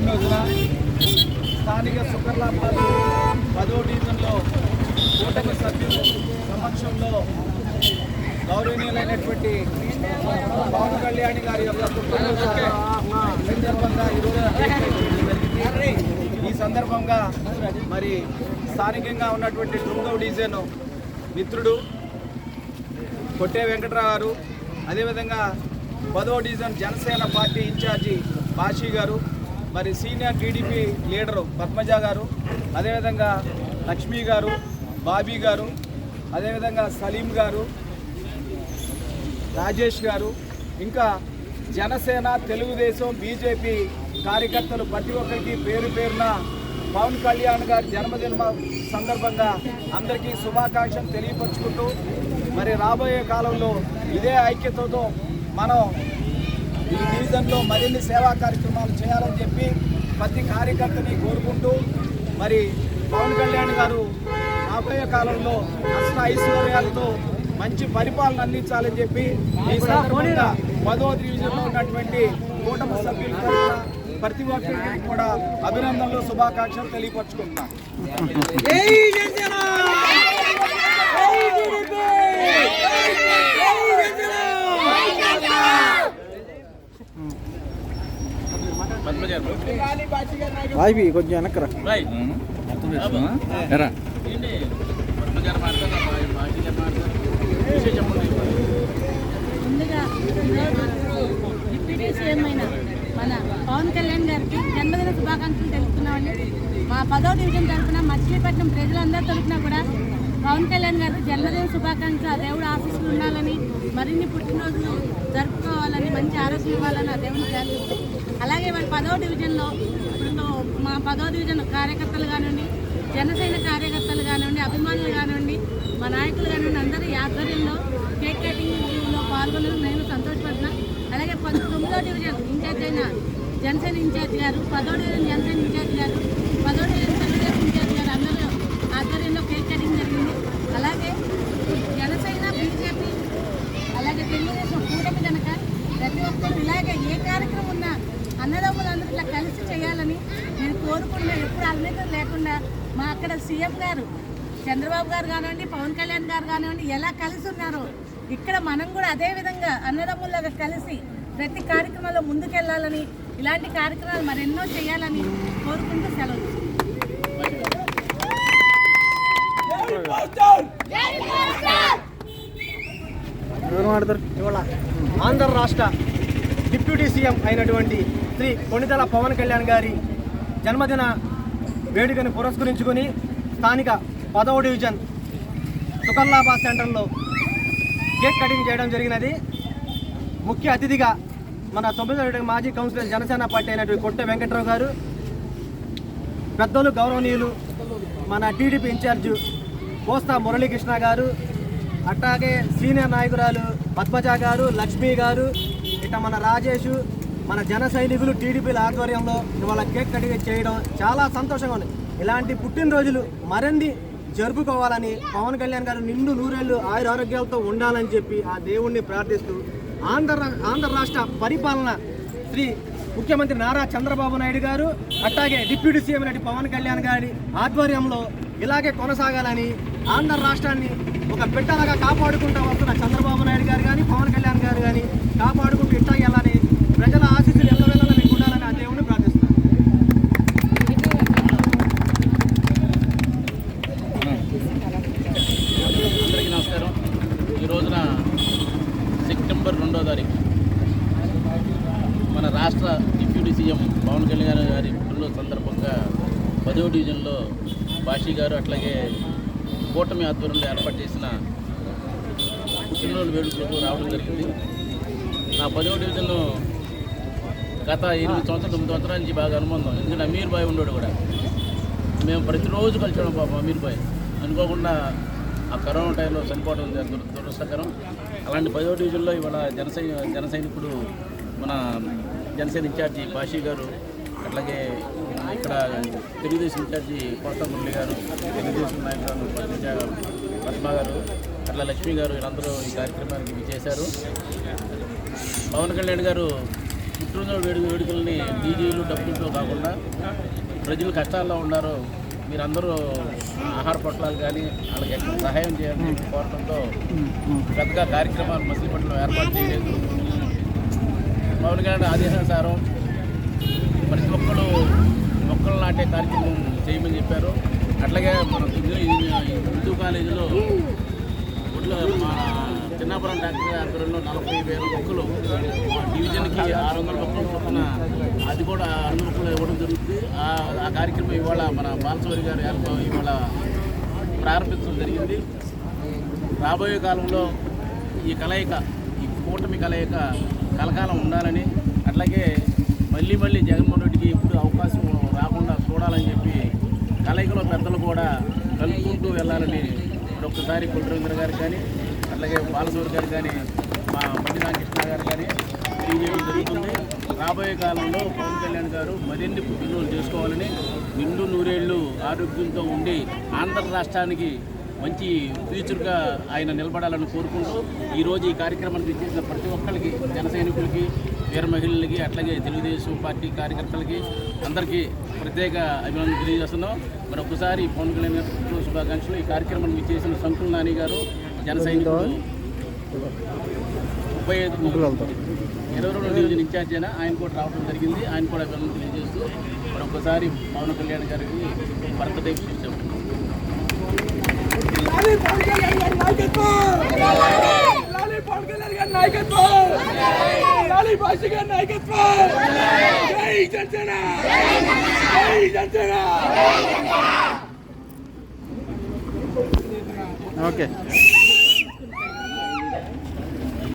పుట్టినరోజున స్థానిక సుకర్లాబాద్ 10వ డివిజన్లో కూటమి సభ్యుల సమక్షంలో గౌరవనీయులైనటువంటి పవన్ కళ్యాణ్ గారి యొక్క పుట్టినరోజు సందర్భంగా ఈ సందర్భంగా మరి స్థానికంగా ఉన్నటువంటి 9వ డివిజన్ మిత్రుడు కొట్టే వెంకటరావు గారు, అదేవిధంగా 10వ డివిజన్ జనసేన పార్టీ ఇన్ఛార్జి బాషీ గారు, మరి సీనియర్ టీడీపీ లీడరు పద్మజ గారు, అదేవిధంగా లక్ష్మీ గారు, బాబీ గారు, అదేవిధంగా సలీం గారు, రాజేష్ గారు, ఇంకా జనసేన, తెలుగుదేశం, బీజేపీ కార్యకర్తలు ప్రతి ఒక్కరికి పేరు పేరున పవన్ కళ్యాణ్ గారి జన్మదిన సందర్భంగా అందరికీ శుభాకాంక్షలు తెలియపరుచుకుంటూ మరి రాబోయే కాలంలో ఇదే ఐక్యతతో మనం ఈ డివిజన్లో మరిన్ని సేవా కార్యక్రమాలు చేయాలని చెప్పి ప్రతి కార్యకర్తని కోరుకుంటూ మరి పవన్ కళ్యాణ్ గారు రాబోయే కాలంలో అష్ట ఐశ్వర్యాలతో మంచి పరిపాలన అందించాలని చెప్పి ఈ సందర్భంగా 10వ డివిజన్లో ఉన్నటువంటి కూటమి సభ్యుల తరఫున ప్రతి ఒక్కరికి కూడా అభినందనలు, శుభాకాంక్షలు తెలియపరుచుకుంటున్నాను. కొంచెం వెనకరా ముందుగా డిప్యూటీ సీఎం అయిన మన పవన్ కళ్యాణ్ గారికి జన్మదిన శుభాకాంక్షలు తెలుపుతున్నామండి. మా 10వ డివిజన్ తరఫున మచిలీపట్నం ప్రజలందరి తరఫున కూడా పవన్ కళ్యాణ్ గారికి జన్మదిన శుభాకాంక్షలు, ఆ దేవుడు ఆశీస్సులు ఉండాలని, మరిన్ని పుట్టినరోజులు జరుపుకోవాలని, మంచి ఆరోగ్యం ఇవ్వాలని ఆ దేవుని ప్రార్థిస్తాం. అలాగే మన 10వ డివిజన్లో ఇప్పుడు మా 10వ డివిజన్ కార్యకర్తలు కానివ్వండి, జనసేన కార్యకర్తలు కానివ్వండి, అభిమానులు కానివ్వండి, మా నాయకులు కానివ్వండి, అందరి ఆధ్వర్యంలో కేక్ కటింగ్లో పాల్గొనడం నేను సంతోషపడుతున్నా. అలాగే 9వ డివిజన్ ఇన్ఛార్జ్ అయిన జనసేన ఇన్ఛార్జ్ గారు, 10వ డివిజన్ జనసేన ఇన్ఛార్జ్ గారు, 10వ డివిజన్ తెలుగుదేశం ఇన్ఛార్జ్ గారు అందరూ ఆధ్వర్యంలో కేక్ కటింగ్ జరిగింది. అలాగే జనసేన, బీజేపీ, అలాగే తెలుగుదేశం కూటమి కనుక ప్రతి ఒక్కరు ఇలాగే ఏ కార్యక్రమం ఉన్నా అన్నదమ్ములందరూ ఇట్లా కలిసి చేయాలని నేను కోరుకుంటున్నా. ఎప్పుడు అవినీతి లేకుండా మా అక్కడ సీఎం గారు చంద్రబాబు గారు కానివ్వండి, పవన్ కళ్యాణ్ గారు కానివ్వండి ఎలా కలిసి ఉన్నారో ఇక్కడ మనం కూడా అదే విధంగా అన్నదమ్ములాగా కలిసి ప్రతి కార్యక్రమంలో ముందుకెళ్లాలని, ఇలాంటి కార్యక్రమాలు మరెన్నో చేయాలని కోరుకుంటూ సెలవు. ఇవాళ ఆంధ్ర రాష్ట్ర డిప్యూటీ సీఎం అయినటువంటి శ్రీ కొణిదెల పవన్ కళ్యాణ్ గారి జన్మదిన వేడుకను పురస్కరించుకొని స్థానిక 10వ డివిజన్ సుకర్లాబాద్ సెంటర్లో కేక్ కటింగ్ చేయడం జరిగినది. ముఖ్య అతిథిగా మన 9వ మాజీ కౌన్సిలర్ జనసేన పార్టీ అయినటువంటి కొట్టే వెంకటరావు గారు, పెద్దలు గౌరవనీయులు మన టీడీపీ ఇన్ఛార్జు కోస్తా మురళీకృష్ణ గారు, అట్లాగే సీనియర్ నాయకురాలు పద్మజ గారు, లక్ష్మీ గారు, ఇట్లా మన రాజేష్, మన జన సైనికులు టీడీపీల ఆధ్వర్యంలో ఇవాళ కేక్ కటింగ్ చేయడం చాలా సంతోషంగా ఉంది. ఇలాంటి పుట్టినరోజులు మరిన్ని జరుపుకోవాలని, పవన్ కళ్యాణ్ గారు నిండు నూరేళ్లు ఆయురారోగ్యాలతో ఉండాలని చెప్పి ఆ దేవుణ్ణి ప్రార్థిస్తూ ఆంధ్ర రాష్ట్ర పరిపాలన శ్రీ ముఖ్యమంత్రి నారా చంద్రబాబు నాయుడు గారు, అట్లాగే డిప్యూటీ సీఎం రెడ్డి పవన్ కళ్యాణ్ గారి ఆధ్వర్యంలో ఇలాగే కొనసాగాలని, ఆంధ్ర రాష్ట్రాన్ని ఒక బిడ్డలాగా కాపాడుకుంటూ వస్తున్న చంద్రబాబు నాయుడు గారు కానీ, పవన్ కళ్యాణ్ గారు కానీ కాపాడుకుంటూ ఇట్లా వెళ్ళాలని, ప్రజల ఆశీస్సులు ఎల్లవెల్లా మీకు ఉండాలని ఆ దేవుణ్ణి ప్రార్థిస్తున్నాను. అందరికీ నమస్కారం. ఈ రోజున సెప్టెంబర్ 2వ తారీఖు మన రాష్ట్ర డిప్యూటీ సీఎం పవన్ కళ్యాణ్ గారి పుట్టినరోజు సందర్భంగా 10వ డివిజన్లో బాషీ గారు, అట్లాగే కూటమి ఆధ్వర్యంలో ఏర్పాటు చేసిన పుట్టినరోజు వేడుకలకు రావడం జరిగింది. నా 10వ డివిజన్లో గత 8 సంవత్సరాలు 9 సంవత్సరాల నుంచి బాగా అనుబంధం. ఎందుకంటే అమీర్ బాయ్ ఉన్నాడు కూడా, మేము ప్రతిరోజు కలిసాము. పాపం అమీర్ బాయ్ అనుకోకుండా ఆ కరోనా టైంలో చనిపోవడం దురదృష్టకరం. అలాంటి 10వ డివిజన్లో ఇవాళ జన సైనికుడు మన జనసేన ఇన్ఛార్జి బాషీ గారు, అట్లాగే ఇక్కడ తెలుగుదేశం ఇన్ఛార్జి కోస్తా మురళి గారు, తెలుగుదేశం నాయకురాలు పద్మ గారు, అట్లా లక్ష్మీ గారు, వీళ్ళందరూ ఈ కార్యక్రమానికి చేశారు. పవన్ కళ్యాణ్ గారు పుట్టినరోజు వేడుకల్ని డీజీలు డబ్బులతో కాకుండా ప్రజలు కష్టాల్లో ఉన్నారు, మీరందరూ ఆహార పొట్లాలు కానీ వాళ్ళకి ఎక్కడ సహాయం చేయాలని కోరడంతో పెద్దగా కార్యక్రమాలు మసిలీపట్నంలో ఏర్పాటు చేయలేదు. పవన్ కళ్యాణ్ ఆదేశానుసారం ప్రతి ఒక్కరు మొక్కలు నాటే కార్యక్రమం చేయమని చెప్పారు. అట్లాగే మన హిందూ కాలేజీలో మా చిన్నాపురం డాక్టర్ ఆధ్వర్యంలో 40,000 మొక్కలు డివిజన్కి 600 మొక్కలు చొప్పున అది కూడా 600 మొక్కలు ఇవ్వడం జరుగుతుంది. ఆ కార్యక్రమం ఇవాళ మన బాలసౌరి గారు ఇవాళ ప్రారంభించడం జరిగింది. రాబోయే కాలంలో ఈ కలయిక, ఈ కూటమి కలయిక కలకాలం ఉండాలని, అట్లాగే మళ్ళీ జగన్మోహన్ రెడ్డికి ఎప్పుడు అవకాశం రాకుండా చూడాలని చెప్పి కలయికలో పెద్దలు కూడా కలుపుకుంటూ వెళ్ళాలని ఒక్కసారి కులరవీంద్ర గారు కానీ, అట్లాగే బాలసౌరి గారు కానీ, మా బండి రామకృష్ణ గారు కానీ తెలియజేయడం జరుగుతుంది. రాబోయే కాలంలో పవన్ కళ్యాణ్ గారు మరిన్ని పుట్టినరోజులు చేసుకోవాలని, నిండు నూరేళ్లు ఆరోగ్యంతో ఉండి ఆంధ్ర రాష్ట్రానికి మంచి ఫ్యూచర్గా ఆయన నిలబడాలని కోరుకుంటూ ఈరోజు ఈ కార్యక్రమానికి ఇచ్చేసిన ప్రతి ఒక్కరికి, జన సైనికులకి, వీర మహిళలకి, అట్లాగే తెలుగుదేశం పార్టీ కార్యకర్తలకి అందరికీ ప్రత్యేక అభినందనలు తెలియజేస్తున్నాం. మరి ఒక్కసారి పవన్ కళ్యాణ్ గారి పుట్టినరోజు శుభాకాంక్షలు. ఈ కార్యక్రమాన్ని ఇచ్చేసిన సంకుల్ నాని గారు, జన సైనికులు 22 డివిజన్ ఇన్ఛార్జ్ అయినా ఆయన కూడా రావడం జరిగింది. ఆయన కూడా అభినందనలు తెలియజేస్తూ మరి ఒక్కసారి పవన్ కళ్యాణ్ గారికి బర్త్డే విషయం చెప్తున్నాం. ఓకే.